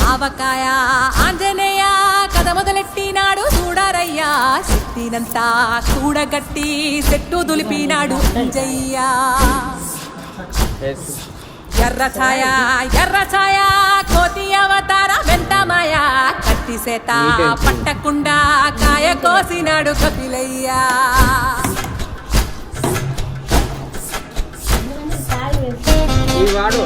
ఆవకాయ ఆంజనేయ కథ మొదలెట్టినాడు చూడారయ్యా శక్తినంతా కూడగట్టి చెట్టు దులిపినాడు అంజయ్యా ఎర్ర ఛాయ కోతి అవతార వెంటమాయ కత్తి సేత పట్టకుండా కాయ కోసినాడు కపిలయ్యా వాడు